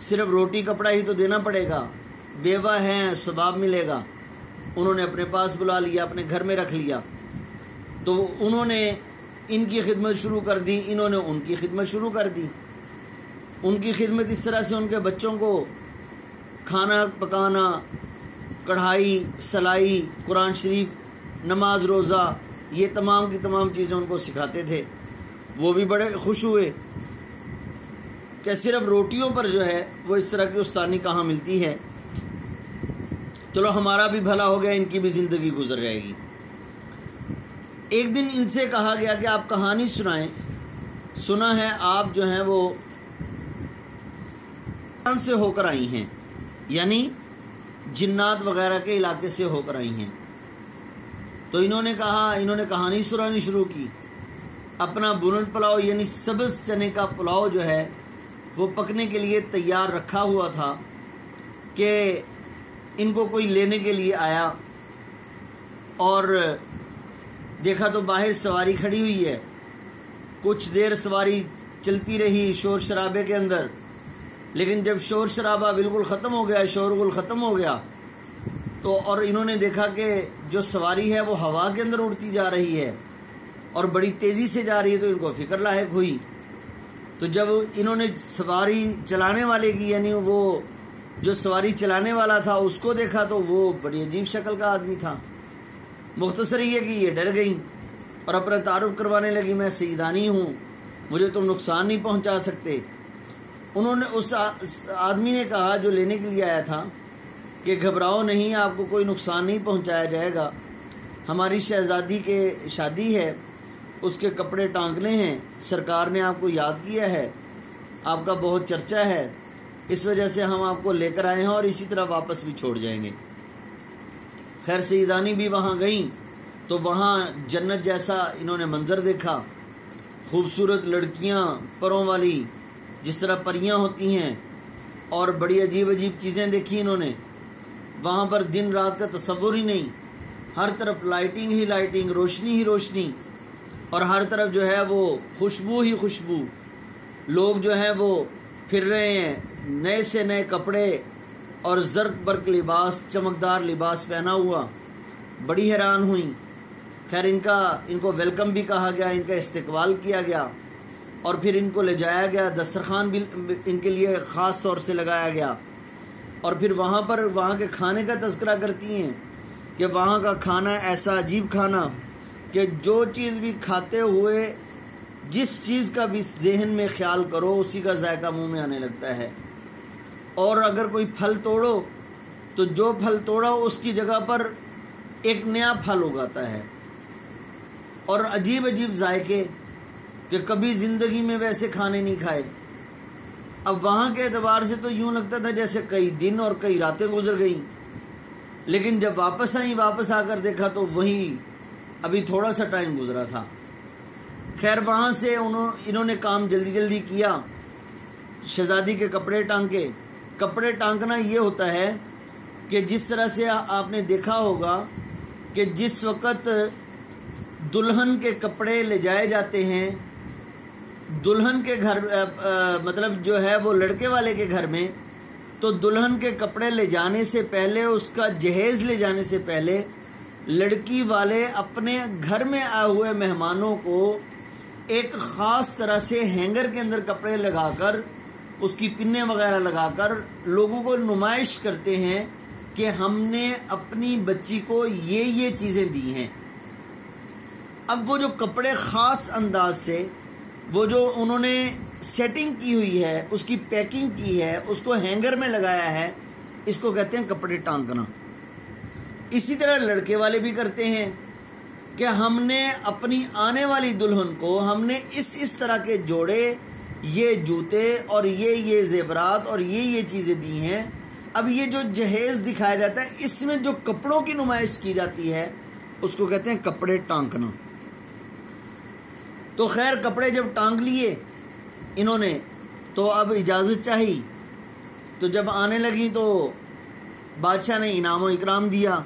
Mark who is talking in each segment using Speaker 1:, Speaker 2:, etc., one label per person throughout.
Speaker 1: صرف روٹی کپڑا ہی تو دینا پڑے گا، بیوہ ہیں ثواب ملے گا۔ انہوں نے اپنے پاس بلا لیا، اپنے گھر میں رکھ لیا، تو انہوں نے ان کی خدمت شروع کر دی، انہوں نے ان کی خدمت شروع کر دی۔ ان کی خدمت اس طرح سے ان کے بچوں کو کھانا پکانا، کڑھائی، سلائی، قرآن شریف، نماز روزہ، یہ تمام کی تمام چیزیں ان کو سکھاتے تھے۔ وہ بھی بڑے خوش ہوئے کہ صرف روٹیوں پر جو ہے وہ اس طرح کی استانی کہاں ملتی ہے، چلو ہمارا بھی بھلا ہو گیا، ان کی بھی زندگی گزر جائے گی۔ ایک دن ان سے کہا گیا کہ آپ کہانی سنائیں، سنا ہے آپ جو ہیں وہ سے ہو کر آئی ہیں، یعنی جنات وغیرہ کے علاقے سے ہو کر آئی ہیں۔ تو انہوں نے کہانی سنانی شروع کی۔ اپنا بنٹ پلاؤ یعنی سبز چنے کا پلاؤ جو ہے وہ پکنے کے لیے تیار رکھا ہوا تھا کہ ان کو کوئی لینے کے لیے آیا اور دیکھا تو باہر سواری کھڑی ہوئی ہے۔ کچھ دیر سواری چلتی رہی شور شرابے کے اندر، لیکن جب شور شرابہ بالکل ختم ہو گیا، شورغل ختم ہو گیا، تو اور انہوں نے دیکھا کہ جو سواری ہے وہ ہوا کے اندر اڑتی جا رہی ہے اور بڑی تیزی سے جا رہی ہے، تو ان کو فکر لاحق ہوئی۔ تو جب انہوں نے سواری چلانے والے کی یعنی وہ جو سواری چلانے والا تھا اس کو دیکھا تو وہ بڑی عجیب شکل کا آدمی تھا۔ مختصر یہ کہ یہ ڈر گئیں اور اپنا تعارف کروانے لگی، میں سیدانی ہوں، مجھے تم نقصان نہیں پہنچا سکتے۔ انہوں نے اس آدمی نے کہا جو لینے کے لیے آیا تھا کہ گھبراؤ نہیں، آپ کو کوئی نقصان نہیں پہنچایا جائے گا، ہماری شہزادی کے شادی ہے، اس کے کپڑے ٹانکنے ہیں، سرکار نے آپ کو یاد کیا ہے، آپ کا بہت چرچا ہے، اس وجہ سے ہم آپ کو لے کر آئے ہیں اور اسی طرح واپس بھی چھوڑ جائیں گے۔ خیر سیدانی بھی وہاں گئیں تو وہاں جنت جیسا انہوں نے منظر دیکھا، خوبصورت لڑکیاں پروں والی جس طرح پریاں ہوتی ہیں، اور بڑی عجیب عجیب چیزیں دیکھی انہوں نے۔ وہاں پر دن رات کا تصور ہی نہیں، ہر طرف لائٹنگ ہی لائٹنگ، روشنی ہی روشنی، اور ہر طرف جو ہے وہ خوشبو ہی خوشبو، لوگ جو ہیں وہ پھر رہے ہیں نئے سے نئے کپڑے اور زرق برق لباس، چمکدار لباس پہنا ہوا، بڑی حیران ہوئیں۔ خیر ان کو ویلکم بھی کہا گیا، ان کا استقبال کیا گیا، اور پھر ان کو لے جایا گیا، دسترخوان بھی ان کے لیے خاص طور سے لگایا گیا، اور پھر وہاں کے کھانے کا تذکرہ کرتی ہیں کہ وہاں کا کھانا ایسا عجیب کھانا کہ جو چیز بھی کھاتے ہوئے جس چیز کا بھی ذہن میں خیال کرو اسی کا ذائقہ منہ میں آنے لگتا ہے، اور اگر کوئی پھل توڑو تو جو پھل توڑا اس کی جگہ پر ایک نیا پھل اگاتا ہے، اور عجیب عجیب ذائقے کہ کبھی زندگی میں ویسے کھانے نہیں کھائے۔ اب وہاں کے اعتبار سے تو یوں لگتا تھا جیسے کئی دن اور کئی راتیں گزر گئیں، لیکن جب واپس آئیں، واپس آ کر دیکھا تو وہیں ابھی تھوڑا سا ٹائم گزرا تھا۔ خیر وہاں سے انہوں نے کام جلدی جلدی کیا، شہزادی کے کپڑے ٹانکے۔ کپڑے ٹانکنا یہ ہوتا ہے کہ جس طرح سے آپ نے دیکھا ہوگا کہ جس وقت دلہن کے کپڑے لے جائے جاتے ہیں دلہن کے گھر، مطلب جو ہے وہ لڑکے والے کے گھر میں، تو دلہن کے کپڑے لے جانے سے پہلے، اس کا جہیز لے جانے سے پہلے، لڑکی والے اپنے گھر میں آئے ہوئے مہمانوں کو ایک خاص طرح سے ہینگر کے اندر کپڑے لگا کر، اس کی پنیں وغیرہ لگا کر لوگوں کو نمائش کرتے ہیں کہ ہم نے اپنی بچی کو یہ چیزیں دی ہیں۔ اب وہ جو کپڑے خاص انداز سے وہ جو انہوں نے سیٹنگ کی ہوئی ہے، اس کی پیکنگ کی ہے، اس کو ہینگر میں لگایا ہے، اس کو کہتے ہیں کپڑے ٹانکنا۔ اسی طرح لڑکے والے بھی کرتے ہیں کہ ہم نے اپنی آنے والی دلہن کو ہم نے اس طرح کے جوڑے، یہ جوتے اور یہ زیورات اور یہ چیزیں دی ہیں۔ اب یہ جو جہیز دکھایا جاتا ہے اس میں جو کپڑوں کی نمائش کی جاتی ہے اس کو کہتے ہیں کپڑے ٹانکنا۔ تو خیر کپڑے جب ٹانک لیے انہوں نے تو اب اجازت چاہی، تو جب آنے لگی تو بادشاہ نے انعام و اکرام دیا۔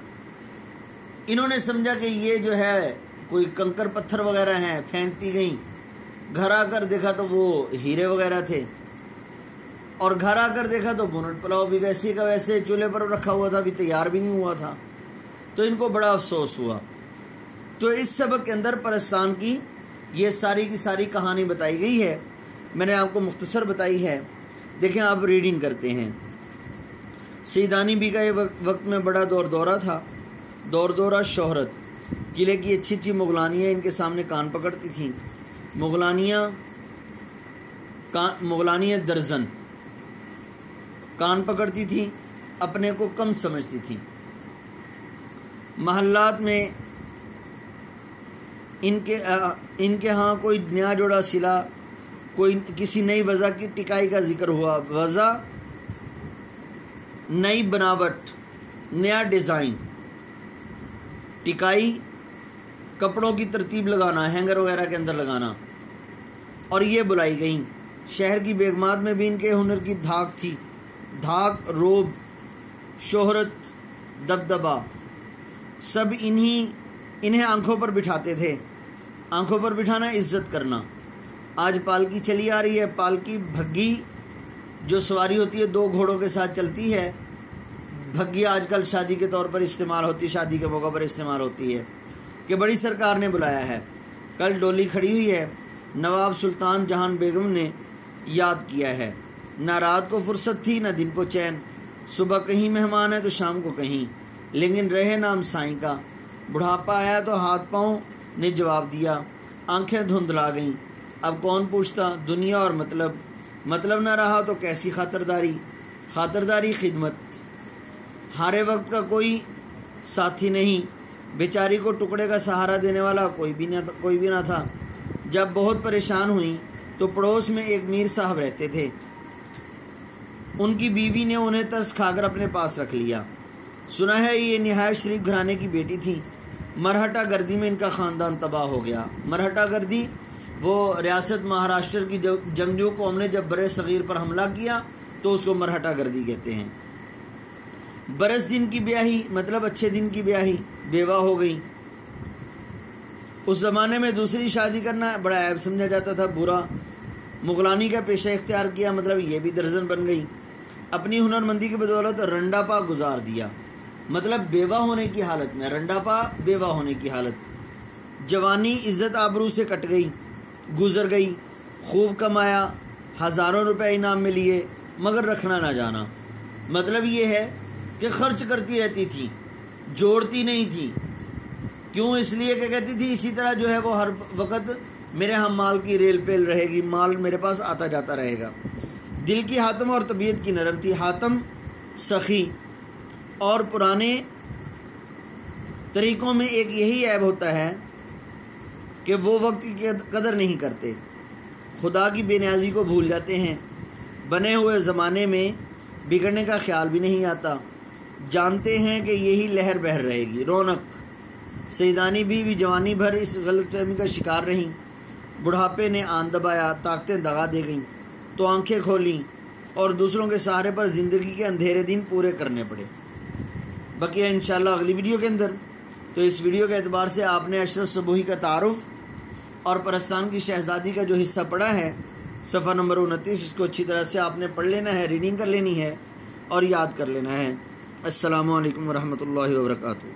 Speaker 1: انہوں نے سمجھا کہ یہ جو ہے کوئی کنکر پتھر وغیرہ ہیں، پھینکتی گئیں، گھر آ کر دیکھا تو وہ ہیرے وغیرہ تھے۔ اور گھر آ کر دیکھا تو بونٹ پلاؤ بھی ویسے کا ویسے چولہے پر رکھا ہوا تھا، ابھی تیار بھی نہیں ہوا تھا۔ تو ان کو بڑا افسوس ہوا۔ تو اس سبق کے اندر پرستان کی یہ ساری کی ساری کہانی بتائی گئی ہے، میں نے آپ کو مختصر بتائی ہے۔ دیکھیں آپ ریڈنگ کرتے ہیں۔ سیدانی بی کا یہ وقت میں بڑا دور دورہ تھا، دور دورہ شہرت، قلعے کی اچھی اچھی مغلانیاں ان کے سامنے کان پکڑتی تھیں، مغلانیاں درجن کان پکڑتی تھیں، اپنے کو کم سمجھتی تھیں۔ محلات میں ان کے ہاں کوئی نیا جوڑا سلا، کوئی کسی نئی وضع کی ٹکائی کا ذکر ہوا، وضع نئی بناوٹ، نیا ڈیزائن، ٹکائی کپڑوں کی ترتیب لگانا، ہینگر وغیرہ کے اندر لگانا، اور یہ بلائی گئیں۔ شہر کی بیگمات میں بھی ان کے ہنر کی دھاک تھی، دھاک، روب، شہرت، دبدبہ، سب انہیں آنکھوں پر بٹھاتے تھے۔ آنکھوں پر بٹھانا، عزت کرنا۔ آج پالکی چلی آ رہی ہے، پالکی بھگی جو سواری ہوتی ہے 2 گھوڑوں کے ساتھ چلتی ہے، بھگی آج کل شادی کے طور پر استعمال ہوتی ہے، شادی کے موقع پر استعمال ہوتی ہے کہ بڑی سرکار نے بلایا ہے۔ کل ڈولی کھڑی ہوئی ہے، نواب سلطان جہان بیگم نے یاد کیا ہے۔ نہ رات کو فرصت تھی نہ دن کو چین، صبح کہیں مہمان ہے تو شام کو کہیں، لیکن رہے نام سائیں کا۔ بڑھاپا آیا تو ہاتھ پاؤں نے جواب دیا، آنکھیں دھندلا گئیں۔ اب کون پوچھتا دنیا اور مطلب نہ رہا تو کیسی خاطرداری خدمت۔ ہارے وقت کا کوئی ساتھی نہیں، بیچاری کو ٹکڑے کا سہارا دینے والا کوئی بھی نہ تھا۔ جب بہت پریشان ہوئیں تو پڑوس میں ایک میر صاحب رہتے تھے، ان کی بیوی نے انہیں ترس کھا کر اپنے پاس رکھ لیا۔ سنا ہے یہ نہایت شریف گھرانے کی بیٹی تھی۔ مرہٹا گردی میں ان کا خاندان تباہ ہو گیا۔ مرہٹا گردی وہ ریاست مہاراشٹر کی جنگجو قوم نے جب برے صغیر پر حملہ کیا تو اس کو مرہٹا گردی کہتے ہیں۔ برس دن کی بیاہی مطلب اچھے دن کی بیاہی، بیوہ ہو گئی۔ اس زمانے میں دوسری شادی کرنا بڑا عیب سمجھا جاتا تھا، برا۔ مغلانی کا پیشہ اختیار کیا مطلب یہ بھی درجن بن گئی۔ اپنی ہنرمندی کی بدولت رنڈا پا گزار دیا، مطلب بیوہ ہونے کی حالت میں، رنڈا پا بیوہ ہونے کی حالت۔ جوانی عزت آبرو سے کٹ گئی، گزر گئی، خوب کمایا، ہزاروں روپے انعام میں لیے، مگر رکھنا نہ جانا۔ مطلب یہ ہے کہ خرچ کرتی رہتی تھی، جوڑتی نہیں تھی۔ کیوں؟ اس لیے کہ کہتی تھی اسی طرح جو ہے وہ ہر وقت میرے ہاں مال کی ریل پیل رہے گی، مال میرے پاس آتا جاتا رہے گا۔ دل کی حاتم اور طبیعت کی نرم تھی۔ حاتم سخی، اور پرانے طریقوں میں ایک یہی عیب ہوتا ہے کہ وہ وقت کی قدر نہیں کرتے، خدا کی بے نیازی کو بھول جاتے ہیں، بنے ہوئے زمانے میں بگڑنے کا خیال بھی نہیں آتا، جانتے ہیں کہ یہی لہر بہر رہے گی۔ رونق سیدانی بھی جوانی بھر اس غلط فہمی کا شکار رہیں۔ بڑھاپے نے آن دبایا، طاقتیں دغا دے گئیں تو آنکھیں کھولیں اور دوسروں کے سہارے پر زندگی کے اندھیرے دن پورے کرنے پڑے۔ بقیہ انشاءاللہ اگلی ویڈیو کے اندر۔ تو اس ویڈیو کے اعتبار سے آپ نے اشرف صبوحی کا تعارف اور پرستان کی شہزادی کا جو حصہ پڑھا ہے صفحہ نمبر 29، اس کو اچھی طرح سے آپ نے پڑھ لینا ہے، ریڈنگ کر لینی ہے اور یاد کر لینا ہے۔ السلام علیکم ورحمۃ اللہ وبرکاتہ۔